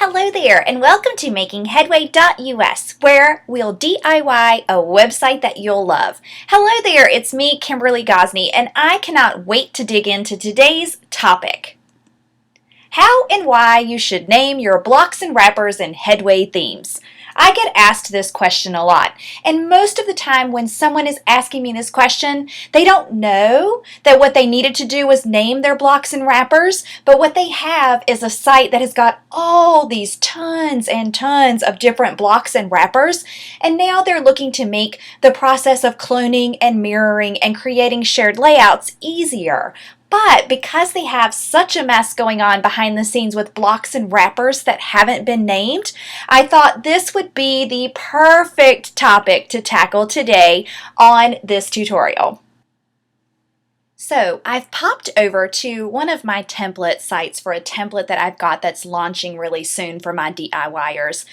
Hello there, and welcome to Making Headway.us, where we'll DIY a website that you'll love. Hello there, it's me, Kimberly Gosney, and I cannot wait to dig into today's topic. How and why you should name your blocks and wrappers in Headway themes. I get asked this question a lot, and most of the time when someone is asking me this question, they don't know that what they needed to do was name their blocks and wrappers, but what they have is a site that has got all these tons and tons of different blocks and wrappers, and now they're looking to make the process of cloning and mirroring and creating shared layouts easier. But because they have such a mess going on behind the scenes with blocks and wrappers that haven't been named, I thought this would be the perfect topic to tackle today on this tutorial. So I've popped over to one of my template sites for a template that I've got that's launching really soon for my DIYers.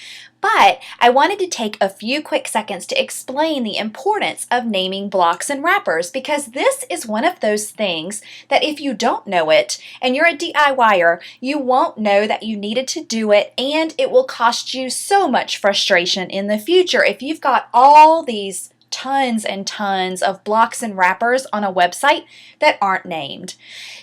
But I wanted to take a few quick seconds to explain the importance of naming blocks and wrappers, because this is one of those things that if you don't know it and you're a DIYer, you won't know that you needed to do it, and it will cost you so much frustration in the future if you've got all these tons and tons of blocks and wrappers on a website that aren't named.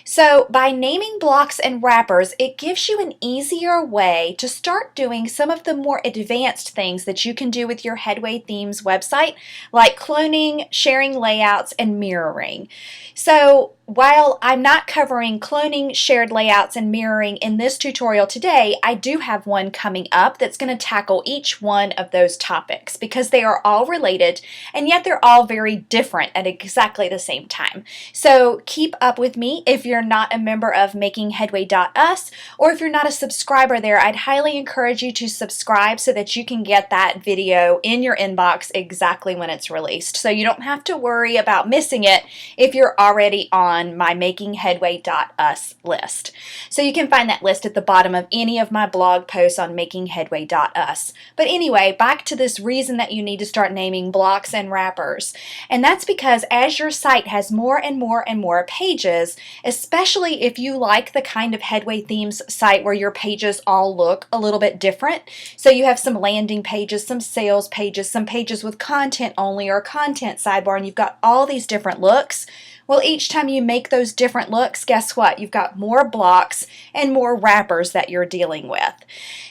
So by naming blocks and wrappers, it gives you an easier way to start doing some of the more advanced things that you can do with your Headway Themes website, like cloning, sharing layouts, and mirroring. So while I'm not covering cloning, shared layouts, and mirroring in this tutorial today, I do have one coming up that's going to tackle each one of those topics because they are all related and yet they're all very different at exactly the same time. So keep up with me. If you're not a member of Making Headway.us, or if you're not a subscriber there, I'd highly encourage you to subscribe so that you can get that video in your inbox exactly when it's released. So you don't have to worry about missing it if you're already on my Making Headway.us list. So you can find that list at the bottom of any of my blog posts on Making Headway.us. But anyway, back to this reason that you need to start naming blocks and wrappers. And that's because as your site has more and more and more pages, especially if you like the kind of Headway Themes site where your pages all look a little bit different. So you have some landing pages, some sales pages, some pages with content only or content sidebar, and you've got all these different looks. Well, each time you make those different looks, guess what? You've got more blocks and more wrappers that you're dealing with.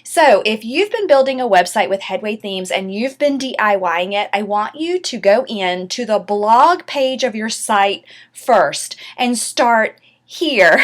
So if you've been building a website with Headway Themes and you've been DIYing it, I want you to go in to the blog page of your site first and start here.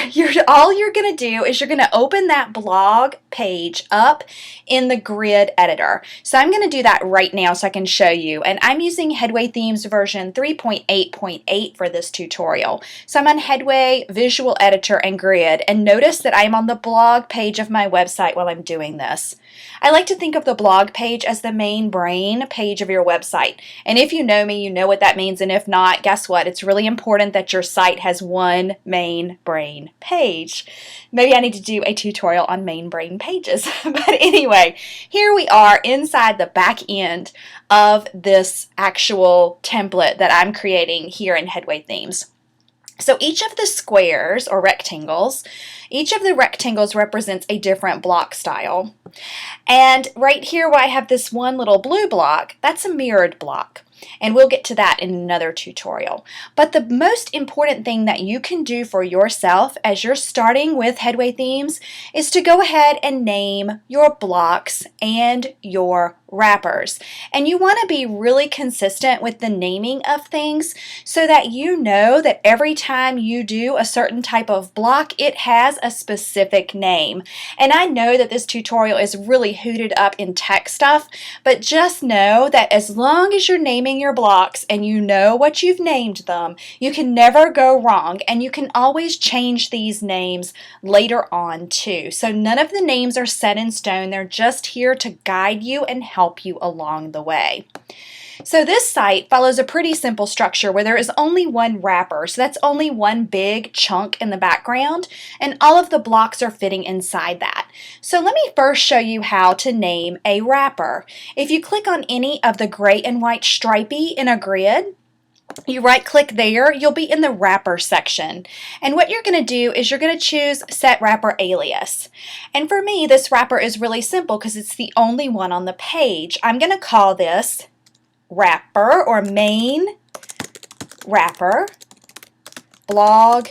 All you're going to do is you're going to open that blog page up in the grid editor. So I'm going to do that right now so I can show you. And I'm using Headway Themes version 3.8.8 for this tutorial. So I'm on Headway, Visual Editor, and Grid. And notice that I'm on the blog page of my website while I'm doing this. I like to think of the blog page as the main brain page of your website. And if you know me, you know what that means. And if not, guess what? It's really important that your site has one main brain page. Maybe I need to do a tutorial on main brain pages. But anyway, here we are inside the back end of this actual template that I'm creating here in Headway Themes. So each of the squares or rectangles, each of the rectangles represents a different block style. And right here where I have this one little blue block, that's a mirrored block. And we'll get to that in another tutorial. But the most important thing that you can do for yourself as you're starting with Headway Themes is to go ahead and name your blocks and your wrappers. And you want to be really consistent with the naming of things so that you know that every time you do a certain type of block, it has a specific name. And I know that this tutorial is really hooted up in tech stuff, but just know that as long as you're naming your blocks and you know what you've named them, you can never go wrong, and you can always change these names later on too. So none of the names are set in stone. They're just here to guide you and help you along the way. So this site follows a pretty simple structure where there is only one wrapper, so that's only one big chunk in the background, and all of the blocks are fitting inside that. So let me first show you how to name a wrapper. If you click on any of the gray and white stripey in a grid, You right click there, you'll be in the wrapper section. And what you're going to do is you're going to choose set wrapper alias. And for me, this wrapper is really simple because it's the only one on the page. I'm going to call this wrapper or main wrapper blog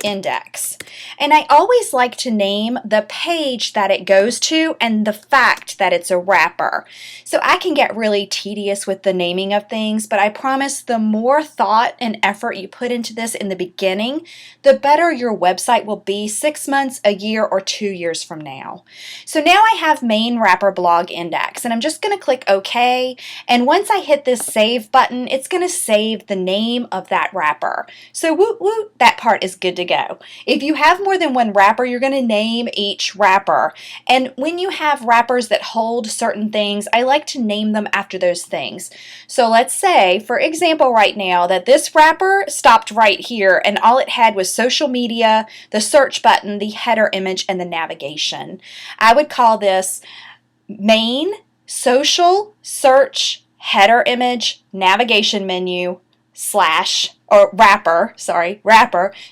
index. And I always like to name the page that it goes to and the fact that it's a wrapper. So I can get really tedious with the naming of things, but I promise the more thought and effort you put into this in the beginning, the better your website will be 6 months, a year, or 2 years from now. So now I have main wrapper blog index, and I'm just going to click OK. And once I hit this save button, it's going to save the name of that wrapper. So woot woot, that part is good to go. If you have more than one wrapper, you're going to name each wrapper. And when you have wrappers that hold certain things, I like to name them after those things. So let's say, for example, right now that this wrapper stopped right here and all it had was social media, the search button, the header image, and the navigation. I would call this main social search header image navigation menu slash or wrapper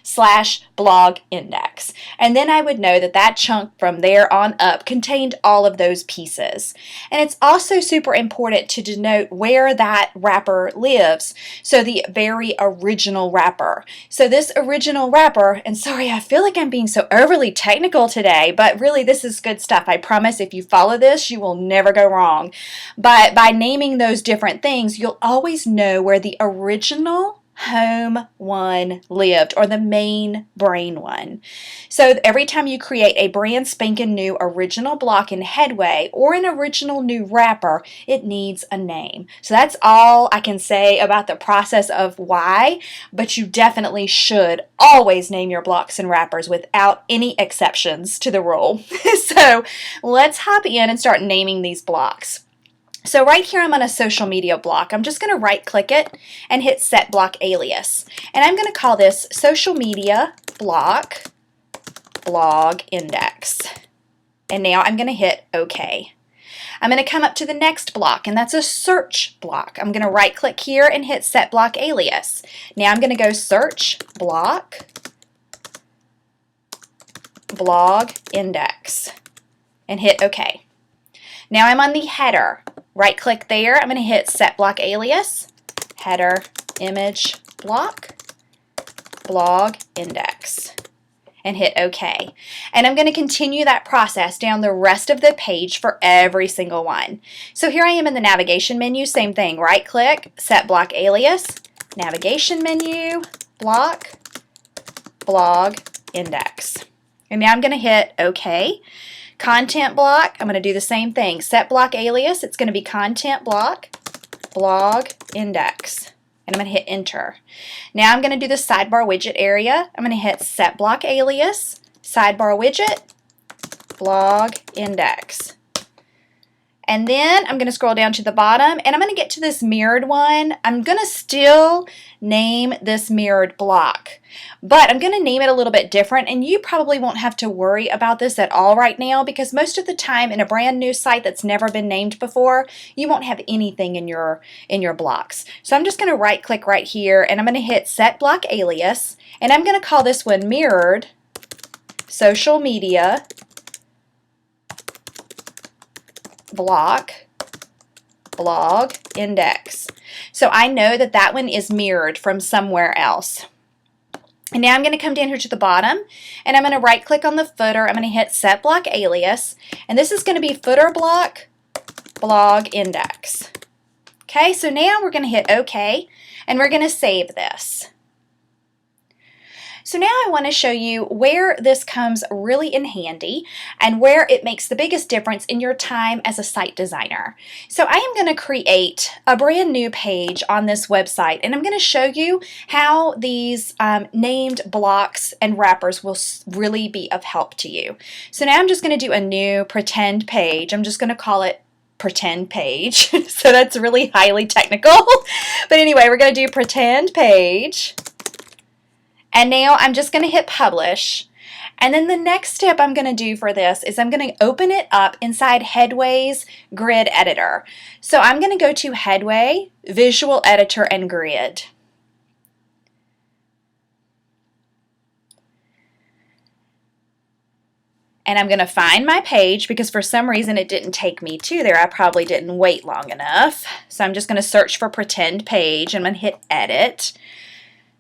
slash blog index. And then I would know that that chunk from there on up contained all of those pieces. And it's also super important to denote where that wrapper lives. So the very original wrapper. So this original wrapper, and sorry, I feel like I'm being so overly technical today, but really this is good stuff. I promise if you follow this, you will never go wrong. But by naming those different things, you'll always know where the original home one lived, or the main brain one. So every time you create a brand spanking new original block in Headway or an original new wrapper, it needs a name. So that's all I can say about the process of why, but you definitely should always name your blocks and wrappers without any exceptions to the rule. So let's hop in and start naming these blocks. So right here I'm on a social media block. I'm just going to right click it and hit set block alias. And I'm going to call this social media block blog index. And now I'm going to hit OK. I'm going to come up to the next block, and that's a search block. I'm going to right click here and hit set block alias. Now I'm going to go search block blog index and hit OK. Now I'm on the header. Right click there, I'm going to hit set block alias, header image block, blog index, and hit OK. And I'm going to continue that process down the rest of the page for every single one. So here I am in the navigation menu, same thing, right click, set block alias, navigation menu, block, blog index. And now I'm going to hit OK. Content block, I'm going to do the same thing. Set block alias, it's going to be content block, blog index. And I'm going to hit enter. Now I'm going to do the sidebar widget area. I'm going to hit set block alias, sidebar widget, blog index. And then I'm going to scroll down to the bottom and I'm going to get to this mirrored one. I'm going to still name this mirrored block, but I'm going to name it a little bit different, and you probably won't have to worry about this at all right now because most of the time in a brand new site that's never been named before, you won't have anything in your blocks. So I'm just going to right click right here and I'm going to hit set block alias, and I'm going to call this one mirrored social media block blog index. So I know that that one is mirrored from somewhere else. And now I'm going to come down here to the bottom and I'm going to right click on the footer. I'm going to hit set block alias, and this is going to be footer block blog index. Okay, so now we're going to hit OK and we're going to save this. So now I want to show you where this comes really in handy and where it makes the biggest difference in your time as a site designer. So I am going to create a brand new page on this website, and I'm going to show you how these named blocks and wrappers will really be of help to you. So now I'm just going to do a new pretend page. I'm just going to call it pretend page. So that's really highly technical. But anyway, we're going to do pretend page. And now I'm just going to hit publish. And then the next step I'm going to do for this is I'm going to open it up inside Headway's grid editor. So I'm going to go to Headway, Visual Editor, and Grid. and I'm going to find my page because for some reason it didn't take me to there. I probably didn't wait long enough. So I'm just going to search for pretend page and I'm going to hit edit.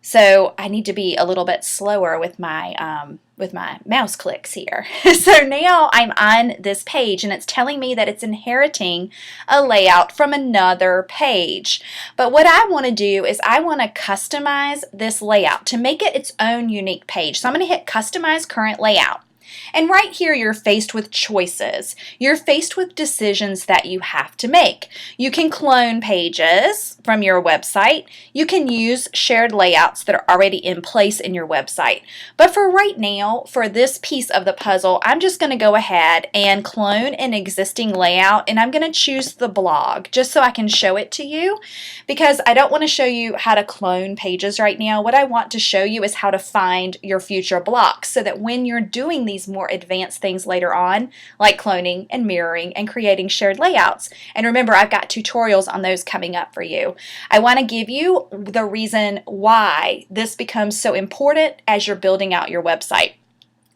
So I need to be a little bit slower with my mouse clicks here. So now I'm on this page and it's telling me that it's inheriting a layout from another page. But what I want to do is I want to customize this layout to make it its own unique page. So I'm going to hit customize current layout. And right here, you're faced with choices. You're faced with decisions that you have to make. You can clone pages from your website. You can use shared layouts that are already in place in your website. But for right now, for this piece of the puzzle, I'm just going to go ahead and clone an existing layout, and I'm going to choose the blog just so I can show it to you, because I don't want to show you how to clone pages right now. What I want to show you is how to find your future blocks so that when you're doing these more advanced things later on, like cloning and mirroring and creating shared layouts. And remember, I've got tutorials on those coming up for you. I want to give you the reason why this becomes so important as you're building out your website.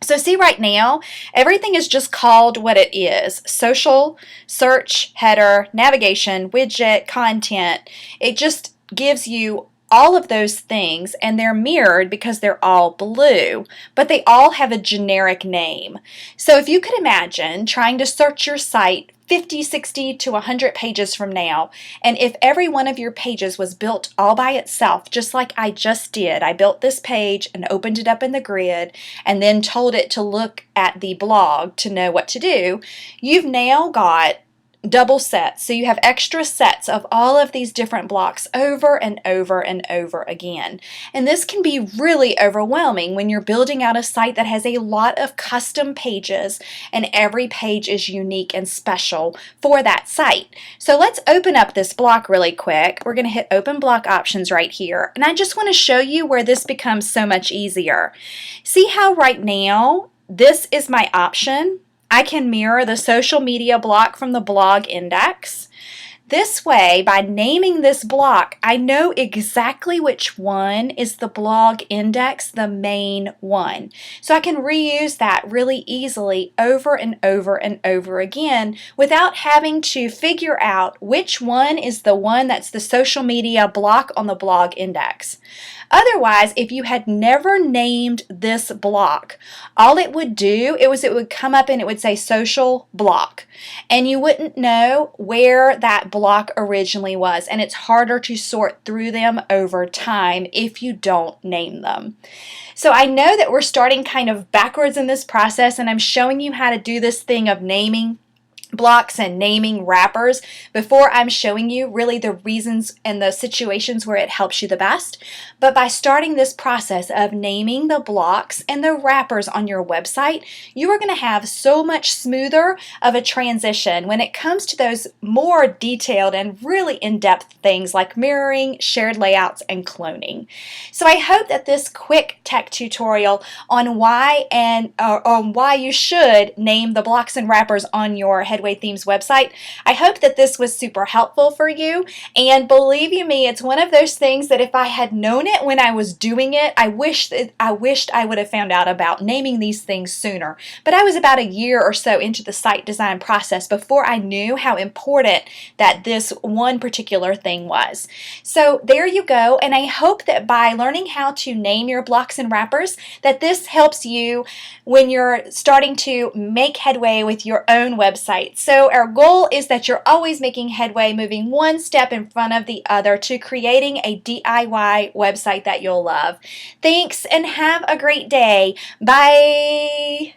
So see, right now, everything is just called what it is: social, search, header, navigation, widget, content. It just gives you all of those things, and they're mirrored because they're all blue, but they all have a generic name. So if you could imagine trying to search your site 50, 60 to 100 pages from now, and if every one of your pages was built all by itself, just like I just did. I built this page and opened it up in the grid and then told it to look at the blog to know what to do. You've now got double sets. So you have extra sets of all of these different blocks over and over and over again. And this can be really overwhelming when you're building out a site that has a lot of custom pages and every page is unique and special for that site. So let's open up this block really quick. We're going to hit open block options right here. And I just want to show you where this becomes so much easier. See how right now this is my option? I can mirror the social media block from the blog index. This way, by naming this block, I know exactly which one is the blog index, the main one. So I can reuse that really easily over and over and over again without having to figure out which one is the one that's the social media block on the blog index. Otherwise, if you had never named this block, all it would do it would come up and it would say social block, and you wouldn't know where that block originally was, and it's harder to sort through them over time if you don't name them. So I know that we're starting kind of backwards in this process, and I'm showing you how to do this thing of naming blocks and naming wrappers before I'm showing you really the reasons and the situations where it helps you the best. But by starting this process of naming the blocks and the wrappers on your website, you are going to have so much smoother of a transition when it comes to those more detailed and really in-depth things like mirroring, shared layouts, and cloning. So I hope that this quick tech tutorial on why you should name the blocks and wrappers on your Headway Themes website, I hope that this was super helpful for you. And believe you me, it's one of those things that if I had known it when I was doing it, I wished I would have found out about naming these things sooner. But I was about a year or so into the site design process before I knew how important that this one particular thing was. So there you go, and I hope that by learning how to name your blocks and wrappers, that this helps you when you're starting to make headway with your own website. So our goal is that you're always making headway, moving one step in front of the other to creating a DIY website that you'll love. Thanks and have a great day. Bye.